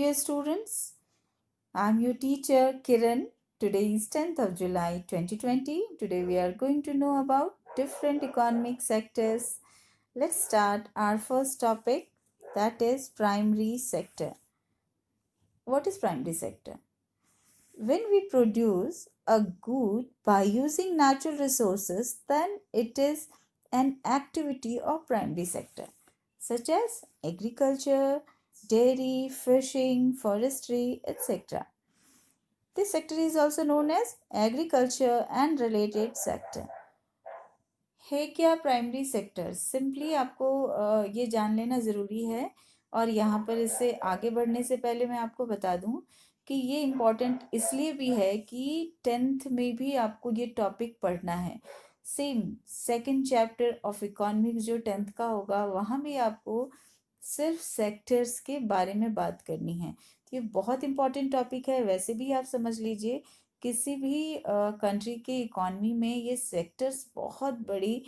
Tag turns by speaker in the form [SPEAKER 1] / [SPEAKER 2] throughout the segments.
[SPEAKER 1] dear students. I'm your teacher Kiran. Today is 10th of July 2020. Today we are going to know about different economic sectors. Let's start our first topic, that is primary sector. What is primary sector? When we produce a good by using natural resources, then it is an activity of primary sector, such as agriculture, dairy, fishing, forestry, etc. This sector is also known as agriculture and related sector. है क्या primary sector? Simply आपको ये जान लेना ज़रूरी है। और यहाँ पर इससे आगे बढ़ने से पहले मैं आपको बता दूँ कि ये इम्पॉर्टेंट इसलिए भी है कि 10th में भी आपको ये टॉपिक पढ़ना है। Same second chapter of economics जो 10th का होगा, वहाँ भी आपको सिर्फ सेक्टर्स के बारे में बात करनी है। तो ये बहुत इम्पॉर्टेंट टॉपिक है। वैसे भी आप समझ लीजिए, किसी भी कंट्री के इकॉनमी में ये सेक्टर्स बहुत बड़ी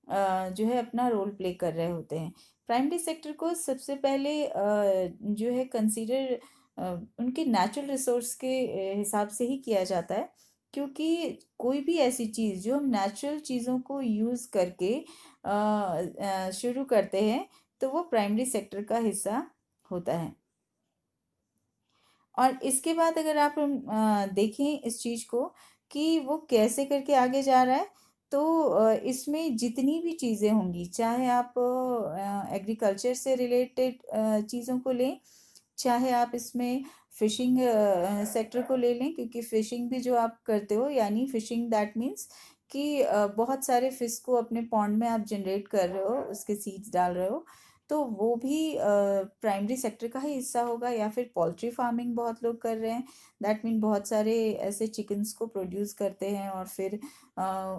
[SPEAKER 1] जो है अपना रोल प्ले कर रहे होते हैं। प्राइमरी सेक्टर को सबसे पहले जो है कंसीडर उनके नेचुरल रिसोर्स के हिसाब से ही किया जाता है, क्योंकि कोई भी ऐसी चीज़ जो हम नेचुरल चीज़ों को यूज़ करके शुरू करते हैं, तो वो प्राइमरी सेक्टर का हिस्सा होता है। और इसके बाद अगर आप देखें इस चीज़ को कि वो कैसे करके आगे जा रहा है, तो इसमें जितनी भी चीज़ें होंगी, चाहे आप एग्रीकल्चर से रिलेटेड चीज़ों को लें, चाहे आप इसमें फ़िशिंग सेक्टर को ले लें, क्योंकि फ़िशिंग भी जो आप करते हो, यानी फ़िशिंग दैट मीन्स कि बहुत सारे फ़िश को अपने पॉन्ड में आप जनरेट कर रहे हो, उसके सीड्स डाल रहे हो, तो वो भी प्राइमरी सेक्टर का ही हिस्सा होगा। या फिर पोल्ट्री फार्मिंग बहुत लोग कर रहे हैं, दैट मीन बहुत सारे ऐसे चिकन्स को प्रोड्यूस करते हैं और फिर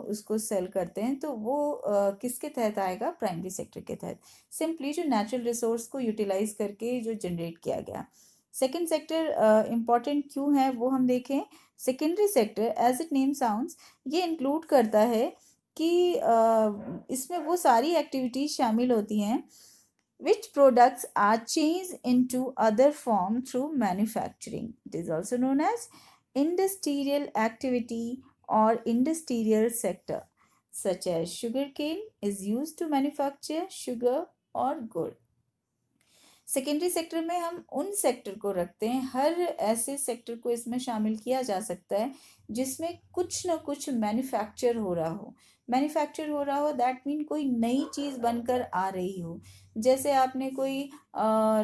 [SPEAKER 1] उसको सेल करते हैं, तो वो किसके तहत आएगा? प्राइमरी सेक्टर के तहत। सिंपली जो नेचुरल रिसोर्स को यूटिलाइज करके जो जनरेट किया गया। सेकेंड सेक्टर इम्पॉर्टेंट क्यों है वो हम देखें। Secondary sector as it name sounds, ये इंक्लूड करता है कि इसमें वो सारी एक्टिविटीज शामिल होती हैं which products are changed into other form through manufacturing. It is also known as industrial activity or industrial sector, such as sugarcane is used to manufacture sugar or good. Secondary sector में हम उन sector को रखते हैं, हर ऐसे sector को इसमें शामिल किया जा सकता है जिसमें कुछ ना कुछ मैन्युफैक्चर हो रहा हो। मैन्युफैक्चर हो रहा हो दैट मीन कोई नई चीज़ बनकर आ रही हो। जैसे आपने कोई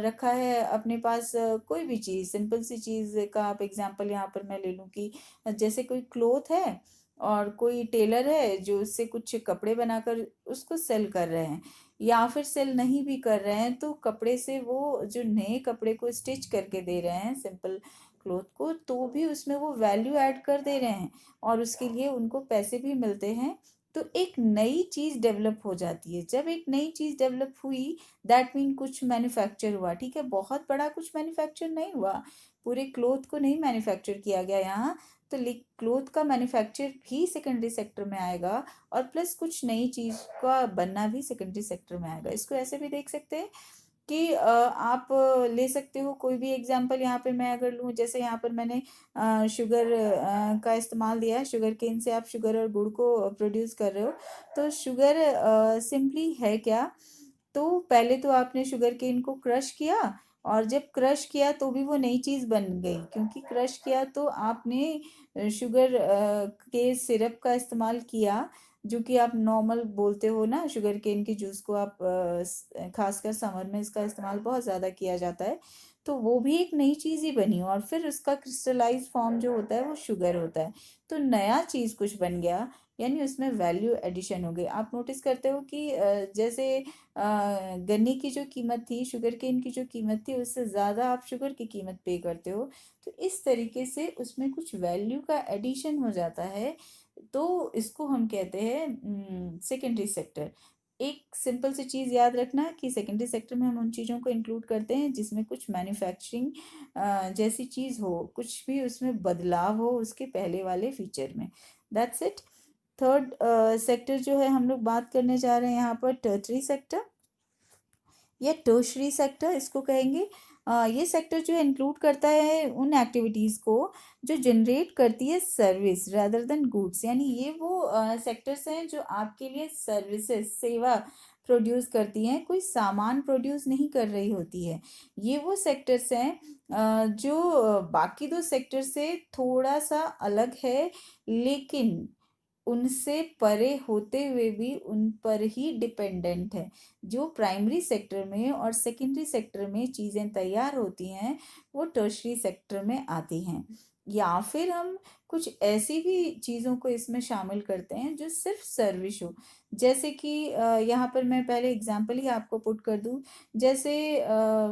[SPEAKER 1] रखा है अपने पास कोई भी चीज़, सिंपल सी चीज़ का आप एग्जांपल यहाँ पर मैं ले लूँ कि जैसे कोई क्लोथ है और कोई टेलर है जो उससे कुछ कपड़े बनाकर उसको सेल कर रहे हैं, या फिर सेल नहीं भी कर रहे हैं तो कपड़े से वो जो नए कपड़े को स्टिच करके दे रहे हैं, सिंपल क्लोथ को, तो भी उसमें वो वैल्यू ऐड कर दे रहे हैं और उसके लिए उनको पैसे भी मिलते हैं। तो एक नई चीज़ डेवलप हो जाती है। जब एक नई चीज़ डेवलप हुई दैट मीन कुछ मैन्युफैक्चर हुआ। ठीक है, बहुत बड़ा कुछ मैन्युफैक्चर नहीं हुआ, पूरे क्लोथ को नहीं मैन्युफैक्चर किया गया यहाँ, तो क्लोथ का मैन्युफैक्चर भी सेकेंडरी सेक्टर में आएगा और प्लस कुछ नई चीज़ का बनना भी सेकेंडरी सेक्टर में आएगा। इसको ऐसे भी देख सकते हैं कि आप ले सकते हो कोई भी एग्जांपल। यहाँ पे मैं अगर लूँ, जैसे यहाँ पर मैंने शुगर का इस्तेमाल दिया है, शुगर केन से आप शुगर और गुड़ को प्रोड्यूस कर रहे हो। तो शुगर सिंपली है क्या, तो पहले तो आपने शुगर केन को क्रश किया, और जब क्रश किया तो भी वो नई चीज़ बन गई, क्योंकि क्रश किया तो आपने शुगर के सिरप का इस्तेमाल किया, जो कि आप नॉर्मल बोलते हो ना, शुगर केन की जूस को आप खासकर समर में इसका इस्तेमाल बहुत ज़्यादा किया जाता है, तो वो भी एक नई चीज़ ही बनी और फिर उसका क्रिस्टलाइज फॉर्म जो होता है वो शुगर होता है। तो नया चीज़ कुछ बन गया, यानी उसमें वैल्यू एडिशन हो गई। आप नोटिस करते हो कि जैसे गन्ने की जो कीमत थी, शुगर केन की जो कीमत थी, उससे ज़्यादा आप शुगर की कीमत पे करते हो, तो इस तरीके से उसमें कुछ वैल्यू का एडिशन हो जाता है। तो इसको हम कहते हैं सेकेंडरी सेक्टर। एक सिंपल सी चीज़ याद रखना कि सेकेंडरी सेक्टर में हम उन चीज़ों को इंक्लूड करते हैं जिसमें कुछ मैन्युफैक्चरिंग जैसी चीज़ हो, कुछ भी उसमें बदलाव हो उसके पहले वाले फीचर में। That's it. थर्ड सेक्टर जो है हम लोग बात करने जा रहे हैं यहाँ पर टर्टरी सेक्टर या टर्शरी सेक्टर इसको कहेंगे। ये सेक्टर जो है इंक्लूड करता है उन एक्टिविटीज़ को जो जनरेट करती है सर्विस रादर देन गुड्स, यानी ये वो सेक्टर्स हैं जो आपके लिए सर्विसेज सेवा प्रोड्यूस करती हैं, कोई सामान प्रोड्यूस नहीं कर रही होती है। ये वो सेक्टर्स हैं जो बाकी दो सेक्टर से थोड़ा सा अलग है, लेकिन उनसे परे होते हुए भी उन पर ही डिपेंडेंट है। जो प्राइमरी सेक्टर में और सेकेंडरी सेक्टर में चीज़ें तैयार होती हैं, वो टर्शरी सेक्टर में आती हैं। या फिर हम कुछ ऐसी भी चीज़ों को इसमें शामिल करते हैं जो सिर्फ सर्विस हो। जैसे कि यहाँ पर मैं पहले एग्जांपल ही आपको पुट कर दूँ। जैसे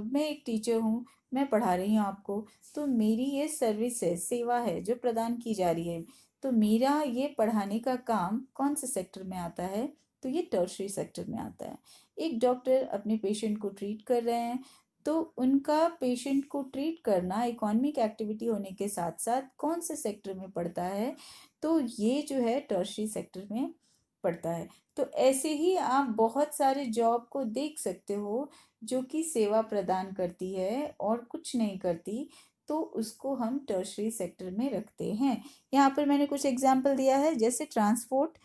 [SPEAKER 1] मैं एक टीचर हूँ, मैं पढ़ा रही हूँ आपको, तो मेरी ये सर्विस है, सेवा है जो प्रदान की जा रही है। तो मेरा ये पढ़ाने का काम कौन से सेक्टर में आता है? तो ये टर्शरी सेक्टर में आता है। एक डॉक्टर अपने पेशेंट को ट्रीट कर रहे हैं, तो उनका पेशेंट को ट्रीट करना इकोनॉमिक एक्टिविटी होने के साथ-साथ कौन से सेक्टर में पड़ता है? तो ये जो है टर्शरी सेक्टर में पड़ता है। तो ऐसे ही आप बहुत सारे जॉब को देख सकते हो, जो कि सेवा प्रदान करती है और कुछ नहीं करती, तो उसको हम टर्शरी सेक्टर में रखते हैं। यहाँ पर मैंने कुछ एग्जाम्पल दिया है, जैसे ट्रांसपोर्ट,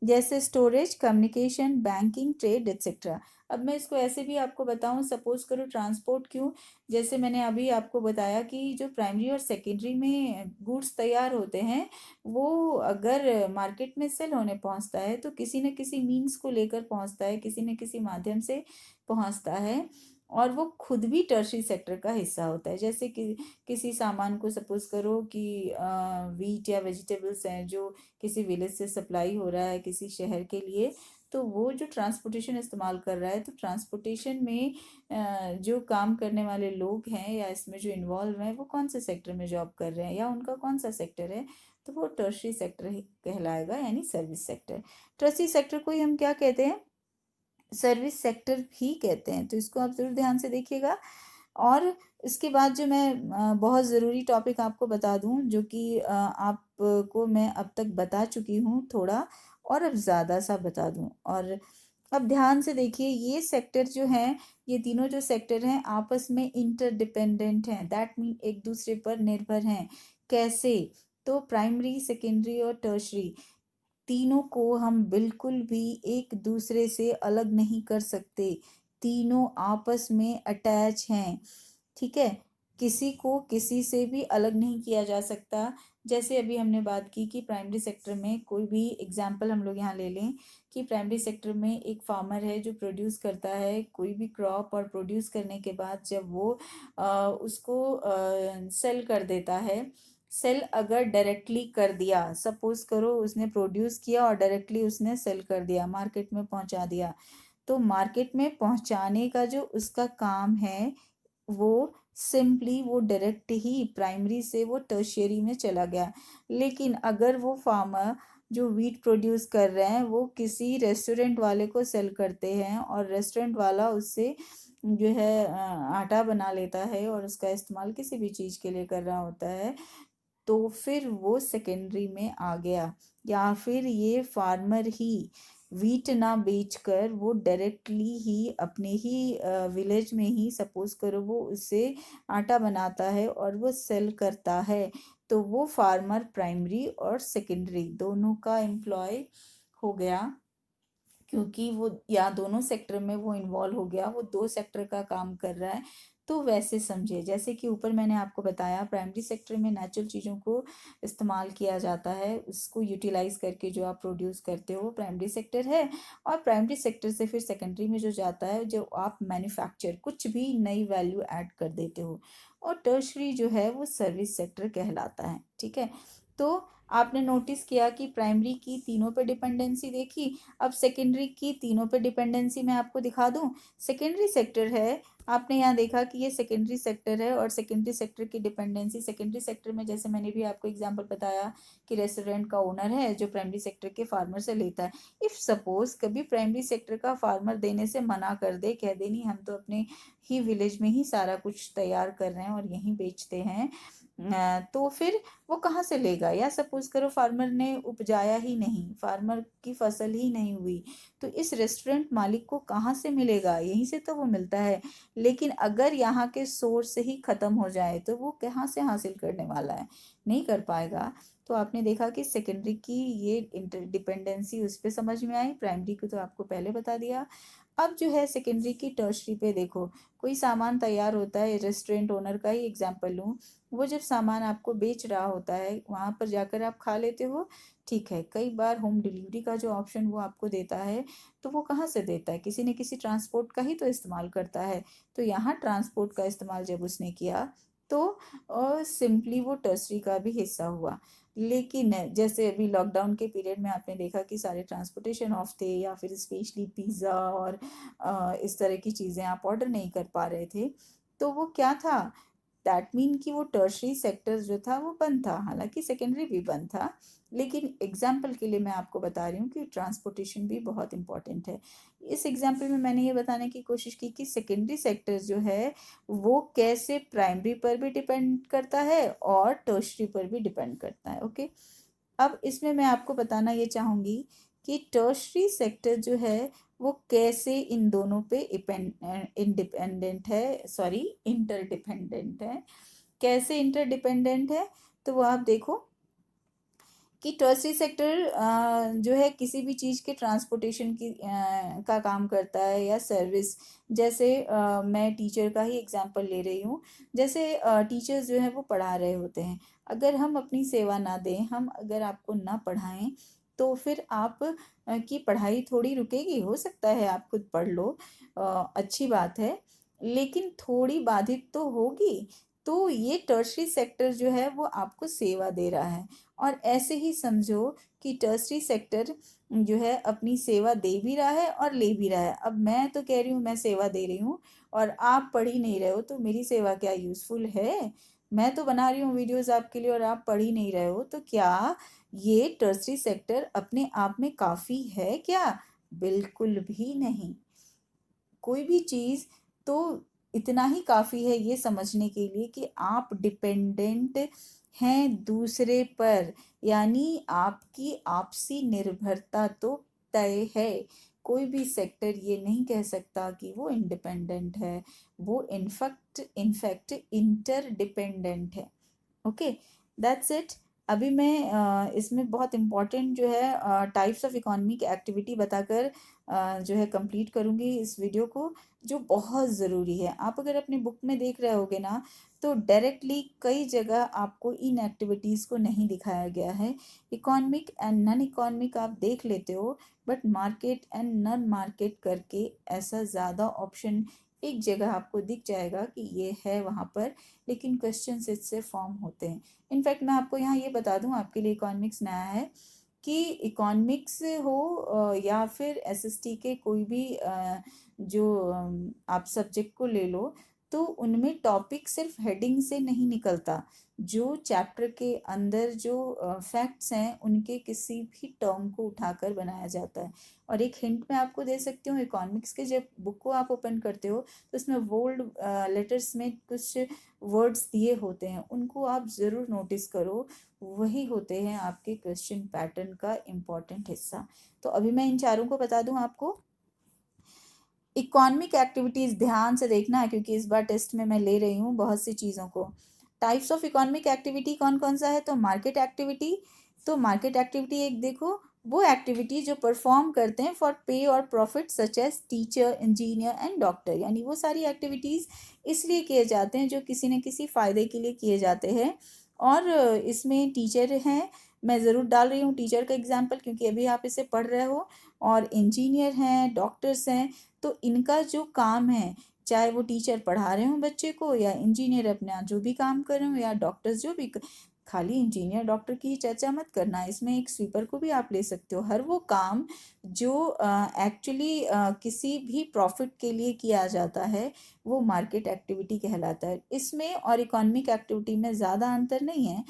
[SPEAKER 1] जैसे storage, communication, banking, trade etcetera. अब मैं इसको ऐसे भी आपको बताऊं, सपोज करो ट्रांसपोर्ट क्यों, जैसे मैंने अभी आपको बताया कि जो प्राइमरी और सेकेंडरी में गुड्स तैयार होते हैं, वो अगर मार्केट में सेल होने पहुंचता है तो किसी न किसी मीन्स को लेकर पहुंचता है, किसी न किसी माध्यम से पहुंचता है, और वो खुद भी टर्शरी सेक्टर का हिस्सा होता है। जैसे कि किसी सामान को सपोज करो कि वीट या वेजिटेबल्स हैं जो किसी विलेज से सप्लाई हो रहा है किसी शहर के लिए, तो वो जो ट्रांसपोर्टेशन इस्तेमाल कर रहा है, तो ट्रांसपोर्टेशन में जो काम करने वाले लोग हैं या इसमें जो इन्वॉल्व हैं, वो कौन से सेक्टर में जॉब कर रहे हैं या उनका कौन सा सेक्टर है, तो वो टर्शरी सेक्टर ही कहलाएगा, यानी सर्विस सेक्टर। टर्शरी सेक्टर को ही हम क्या कहते हैं? सर्विस सेक्टर भी कहते हैं। तो इसको आप ज़रूर ध्यान से देखिएगा। और इसके बाद जो मैं बहुत ज़रूरी टॉपिक आपको बता दूं, जो कि आपको मैं अब तक बता चुकी हूँ थोड़ा, और अब ज़्यादा सा बता दूं। और अब ध्यान से देखिए, ये सेक्टर जो हैं, ये तीनों जो सेक्टर हैं आपस में इंटरडिपेंडेंट हैं, दैट मीन एक दूसरे पर निर्भर हैं। कैसे? तो प्राइमरी, सेकेंडरी और टर्शरी, तीनों को हम बिल्कुल भी एक दूसरे से अलग नहीं कर सकते। तीनों आपस में अटैच हैं, ठीक है? किसी को किसी से भी अलग नहीं किया जा सकता। जैसे अभी हमने बात की कि प्राइमरी सेक्टर में कोई भी एग्जाम्पल हम लोग यहाँ ले लें, कि प्राइमरी सेक्टर में एक फार्मर है जो प्रोड्यूस करता है कोई भी क्रॉप, और प्रोड्यूस करने के बाद जब वो उसको सेल कर देता है, सेल अगर डायरेक्टली कर दिया, सपोज करो उसने प्रोड्यूस किया और डायरेक्टली उसने सेल कर दिया, मार्केट में पहुंचा दिया, तो मार्केट में पहुंचाने का जो उसका काम है, वो सिंपली वो डायरेक्ट ही प्राइमरी से वो टर्शियरी में चला गया। लेकिन अगर वो फार्मर जो वीट प्रोड्यूस कर रहे हैं, वो किसी रेस्टोरेंट वाले को सेल करते हैं, और रेस्टोरेंट वाला उससे जो है आटा बना लेता है और उसका इस्तेमाल किसी भी चीज़ के लिए कर रहा होता है, तो फिर वो सेकेंडरी में आ गया। या फिर ये फार्मर ही वीट ना बेचकर वो डायरेक्टली ही अपने ही विलेज में ही, सपोज करो वो उससे आटा बनाता है और वो सेल करता है, तो वो फार्मर प्राइमरी और सेकेंडरी दोनों का एम्प्लॉय हो गया, क्योंकि वो या दोनों सेक्टर में वो इन्वॉल्व हो गया, वो दो सेक्टर का काम कर रहा है। तो वैसे समझिए, जैसे कि ऊपर मैंने आपको बताया, प्राइमरी सेक्टर में नेचुरल चीज़ों को इस्तेमाल किया जाता है, उसको यूटिलाइज करके जो आप प्रोड्यूस करते हो, प्राइमरी सेक्टर है। और प्राइमरी सेक्टर से फिर सेकेंडरी में जो जाता है, जो आप मैन्युफैक्चर कुछ भी नई वैल्यू ऐड कर देते हो, और टर्शरी जो है वो सर्विस सेक्टर कहलाता है, ठीक है? तो आपने नोटिस किया कि प्राइमरी की तीनों पे डिपेंडेंसी देखी, अब सेकेंडरी की तीनों पे डिपेंडेंसी मैं आपको दिखा दूं। सेकेंडरी सेक्टर है, आपने यहाँ देखा कि ये सेकेंडरी सेक्टर है, और सेकेंडरी सेक्टर की डिपेंडेंसी, सेकेंडरी सेक्टर में जैसे मैंने भी आपको एग्जांपल बताया कि रेस्टोरेंट का ओनर है जो प्राइमरी सेक्टर के फार्मर से लेता है। इफ़ सपोज कभी प्राइमरी सेक्टर का फार्मर देने से मना कर दे, कह दे नहीं हम तो अपने ही विलेज में ही सारा कुछ तैयार कर रहे हैं और यहीं बेचते हैं, तो फिर वो कहाँ से लेगा? या सपोज करो फार्मर ने उपजाया ही नहीं, फार्मर की फसल ही नहीं हुई, तो इस रेस्टोरेंट मालिक को कहाँ से मिलेगा? यहीं से तो वो मिलता है। लेकिन अगर यहाँ के सोर्स ही ख़त्म हो जाए तो वो कहाँ से हासिल करने वाला है, नहीं कर पाएगा। तो आपने देखा कि सेकेंडरी की ये इंटरडिपेंडेंसी उस पे समझ में आई, प्राइमरी को तो आपको पहले बता दिया। अब जो है सेकेंडरी की टर्शरी पे देखो, कोई सामान तैयार होता है, रेस्टोरेंट ओनर का ही एग्जांपल लूँ, वो जब सामान आपको बेच रहा होता है वहाँ पर जाकर आप खा लेते हो, ठीक है। कई बार होम डिलीवरी का जो ऑप्शन वो आपको देता है, तो वो कहाँ से देता है, किसी न किसी ट्रांसपोर्ट का ही तो इस्तेमाल करता है। तो यहाँ ट्रांसपोर्ट का इस्तेमाल जब उसने किया तो सिंपली वो टर्सरी का भी हिस्सा हुआ। लेकिन जैसे अभी लॉकडाउन के पीरियड में आपने देखा कि सारे ट्रांसपोर्टेशन ऑफ थे, या फिर स्पेशली पिज़्ज़ा और इस तरह की चीज़ें आप ऑर्डर नहीं कर पा रहे थे, तो वो क्या था, दैट मीन कि वो टर्शरी सेक्टर जो था वो बंद था, हालांकि सेकेंडरी भी बंद था। लेकिन एग्जाम्पल के लिए मैं आपको बता रही हूँ कि ट्रांसपोर्टेशन भी बहुत इंपॉर्टेंट है। इस एग्जाम्पल में मैंने ये बताने की कोशिश की कि सेकेंडरी सेक्टर जो है वो कैसे प्राइमरी पर भी डिपेंड करता है और टर्शरी पर भी डिपेंड करता है। ओके, अब इसमें मैं आपको बताना ये चाहूँगी कि टर्शरी सेक्टर जो है वो कैसे इन दोनों पे इंडिपेंडेंट है, सॉरी इंटरडिपेंडेंट है। कैसे इंटरडिपेंडेंट है, तो वो आप देखो कि टर्सरी सेक्टर जो है किसी भी चीज़ के ट्रांसपोर्टेशन की का काम करता है या सर्विस। जैसे मैं टीचर का ही एग्जांपल ले रही हूँ। जैसे टीचर्स जो हैं वो पढ़ा रहे होते हैं, अगर हम अपनी सेवा ना दें, हम अगर आपको ना पढ़ाएं, तो फिर आप की पढ़ाई थोड़ी रुकेगी। हो सकता है आप खुद पढ़ लो, अच्छी बात है, लेकिन थोड़ी बाधित तो होगी। तो ये टर्सरी सेक्टर जो है वो आपको सेवा दे रहा है, और ऐसे ही समझो कि टर्सरी सेक्टर जो है अपनी सेवा दे भी रहा है और ले भी रहा है। अब मैं तो कह रही हूँ मैं सेवा दे रही हूँ और आप पढ़ ही नहीं रहे हो, तो मेरी सेवा क्या यूज़फुल है? मैं तो बना रही हूँ वीडियोस आपके लिए और आप पढ़ ही नहीं रहे हो, तो क्या ये टर्सरी सेक्टर अपने आप में काफ़ी है क्या? बिल्कुल भी नहीं। कोई भी चीज़ तो इतना ही काफ़ी है ये समझने के लिए कि आप डिपेंडेंट हैं दूसरे पर, यानी आपकी आपसी निर्भरता तो तय है। कोई भी सेक्टर ये नहीं कह सकता कि वो इंडिपेंडेंट है, वो इनफैक्ट इनफैक्ट इंटरडिपेंडेंट है। Okay, that's it. अभी मैं इसमें बहुत इम्पोर्टेंट जो है टाइप्स ऑफ इकोनॉमिक एक्टिविटी बताकर जो है कंप्लीट करूँगी इस वीडियो को, जो बहुत ज़रूरी है। आप अगर अपनी बुक में देख रहे होगे ना, तो डायरेक्टली कई जगह आपको इन एक्टिविटीज़ को नहीं दिखाया गया है। इकोनॉमिक एंड नॉन इकोनॉमिक आप देख लेते हो, but market and non market करके ऐसा ज़्यादा ऑप्शन एक जगह आपको दिख जाएगा कि ये है वहाँ पर, लेकिन क्वेश्चंस इससे फॉर्म होते हैं। इनफैक्ट मैं आपको यहाँ ये बता दूँ, आपके लिए इकोनॉमिक्स नया है, कि इकोनॉमिक्स हो या फिर एसएसटी के कोई भी जो आप सब्जेक्ट को ले लो, तो उनमें टॉपिक सिर्फ हेडिंग से नहीं निकलता। जो चैप्टर के अंदर जो फैक्ट्स हैं उनके किसी भी टर्म को उठाकर बनाया जाता है। और एक हिंट मैं आपको दे सकती हूँ, इकोनॉमिक्स के जब बुक को आप ओपन करते हो तो उसमें बोल्ड लेटर्स में कुछ वर्ड्स दिए होते हैं, उनको आप ज़रूर नोटिस करो। वही होते हैं आपके क्वेश्चन पैटर्न का इम्पॉर्टेंट हिस्सा। तो अभी मैं इन चारों को बता दूं आपको। इकोनॉमिक एक्टिविटीज़ ध्यान से देखना है, क्योंकि इस बार टेस्ट में मैं ले रही हूँ बहुत सी चीज़ों को। टाइप्स ऑफ इकोनॉमिक एक्टिविटी कौन कौन सा है, तो मार्केट एक्टिविटी। तो मार्केट एक्टिविटी एक देखो, वो एक्टिविटी जो परफॉर्म करते हैं फॉर पे और profit, such as teacher, engineer and doctor. यानी वो सारी एक्टिविटीज़ इसलिए किए जाते हैं जो किसी न किसी फ़ायदे के लिए किए जाते हैं। और इसमें टीचर हैं, मैं ज़रूर डाल रही हूँ टीचर का एग्जाम्पल, क्योंकि अभी आप इसे पढ़ रहे हो। और इंजीनियर हैं, डॉक्टर्स हैं, तो इनका जो काम है, चाहे वो टीचर पढ़ा रहे हों बच्चे को, या इंजीनियर अपना जो भी काम कर रहे हो, या डॉक्टर्स जो भी खाली इंजीनियर डॉक्टर की ही चर्चा मत करना, इसमें एक स्वीपर को भी आप ले सकते हो। हर वो काम जो एक्चुअली किसी भी प्रॉफिट के लिए किया जाता है, वो मार्केट एक्टिविटी कहलाता है। इसमें और इकोनॉमिक एक्टिविटी में ज़्यादा अंतर नहीं है,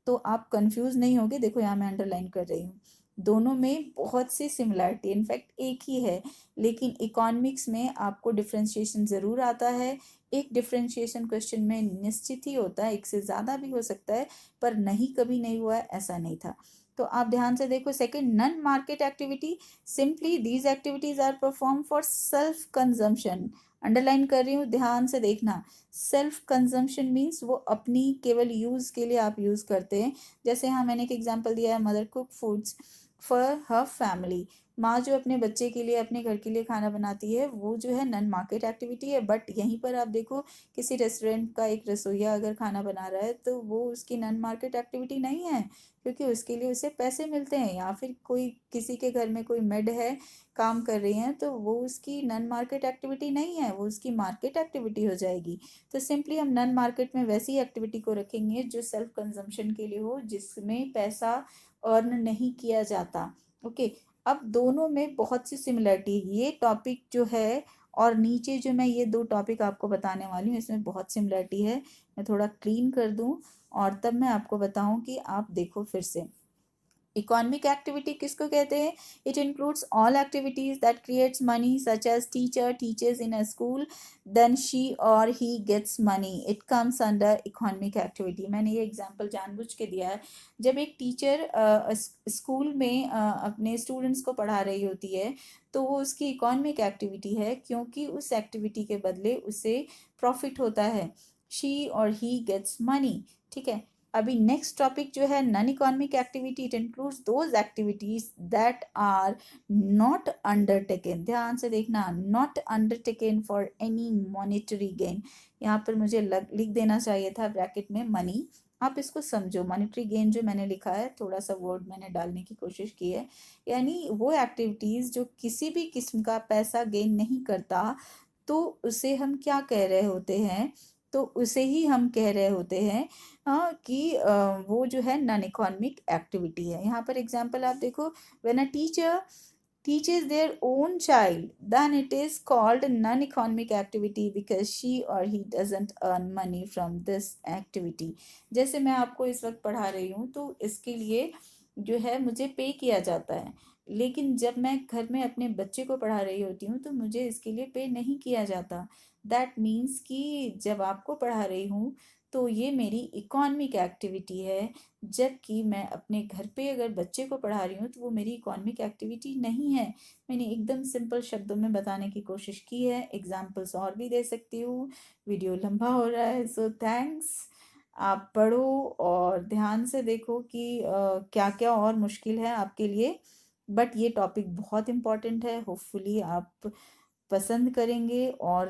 [SPEAKER 1] तो आप कंफ्यूज नहीं होगे। देखो यहाँ मैं अंडरलाइन कर रही हूँ, दोनों में बहुत सी सिमिलैरिटी, इनफैक्ट एक ही है, लेकिन इकोनॉमिक्स में आपको डिफ्रेंशिएशन ज़रूर आता है। एक डिफ्रेंशिएशन क्वेश्चन में निश्चित ही होता है, एक से ज़्यादा भी हो सकता है, पर नहीं कभी नहीं हुआ है ऐसा नहीं था। तो आप ध्यान से देखो, second, non market activity, simply these activities are perform for self consumption. Underline कर रही हूँ, ध्यान से देखना। सेल्फ कंजम्पशन मीन्स वो अपनी केवल यूज़ के लिए आप यूज़ करते हैं। जैसे हाँ, मैंने एक एग्जांपल दिया है, mother cook foods for her family. माँ जो अपने बच्चे के लिए, अपने घर के लिए खाना बनाती है, वो जो है नॉन मार्केट एक्टिविटी है। बट यहीं पर आप देखो, किसी रेस्टोरेंट का एक रसोइया अगर खाना बना रहा है तो वो उसकी नॉन मार्केट एक्टिविटी नहीं है, क्योंकि उसके लिए उसे पैसे मिलते हैं। या फिर कोई किसी के घर में कोई मेड है, काम कर रही हैं, तो वो उसकी नॉन मार्केट एक्टिविटी नहीं है, वो उसकी मार्केट एक्टिविटी हो जाएगी। तो सिंपली हम नॉन मार्केट में वैसी एक्टिविटी को रखेंगे जो सेल्फ कंजम्पशन के लिए हो, जिसमें पैसा अर्न नहीं किया जाता। ओके। अब दोनों में बहुत सी सिमिलरिटी, ये टॉपिक जो है और नीचे जो मैं ये दो टॉपिक आपको बताने वाली हूँ, इसमें बहुत सिमिलरिटी है। मैं थोड़ा क्लीन कर दूँ और तब मैं आपको बताऊँ कि आप देखो फिर से। इकोनॉमिक एक्टिविटी किसको कहते हैं? It includes all activities that creates money, such as teacher teachers in a school, then she और he gets money, it comes under economic activity. मैंने ये एग्जांपल जानबूझ के दिया है। जब एक टीचर स्कूल में अपने स्टूडेंट्स को पढ़ा रही होती है, तो वो उसकी इकोनॉमिक एक्टिविटी है, क्योंकि उस एक्टिविटी के बदले उसे प्रॉफिट होता है। शी और ही गेट्स मनी। ठीक है। अभी नेक्स्ट टॉपिक जो है non economic activity, it includes those activities that are not undertaken. ध्यान से देखना, not undertaken for any monetary gain. यहाँ पर मुझे लिख देना चाहिए था ब्रैकेट में मनी। आप इसको समझो, मॉनेटरी गेन जो मैंने लिखा है, थोड़ा सा वर्ड मैंने डालने की कोशिश की है, यानी वो एक्टिविटीज जो किसी भी किस्म का पैसा गेन नहीं करता, तो उसे हम क्या कह रहे होते हैं? तो उसे ही हम कह रहे होते हैं कि वो जो है नॉन इकोनॉमिक एक्टिविटी है। यहाँ पर एग्जांपल आप देखो, when a teacher teaches their own child, then it is called non-economic activity because she or he doesn't earn money from this activity। जैसे मैं आपको इस वक्त पढ़ा रही हूँ, तो इसके लिए जो है मुझे पे किया जाता है, लेकिन जब मैं घर में अपने बच्चे को पढ़ा रही होती हूँ तो मुझे इसके लिए पे नहीं किया जाता। दैट मीन्स कि जब आपको पढ़ा रही हूँ तो ये मेरी इकोनॉमिक एक्टिविटी है, जबकि मैं अपने घर पे अगर बच्चे को पढ़ा रही हूँ तो वो मेरी इकोनॉमिक एक्टिविटी नहीं है। मैंने एकदम सिंपल शब्दों में बताने की कोशिश की है, एग्जाम्पल्स और भी दे सकती हूँ। वीडियो लंबा हो रहा है, सो थैंक्स। आप पढ़ो और ध्यान से देखो कि क्या क्या और मुश्किल है आपके लिए। बट ये टॉपिक बहुत इम्पोर्टेंट है, होपफुली आप पसंद करेंगे और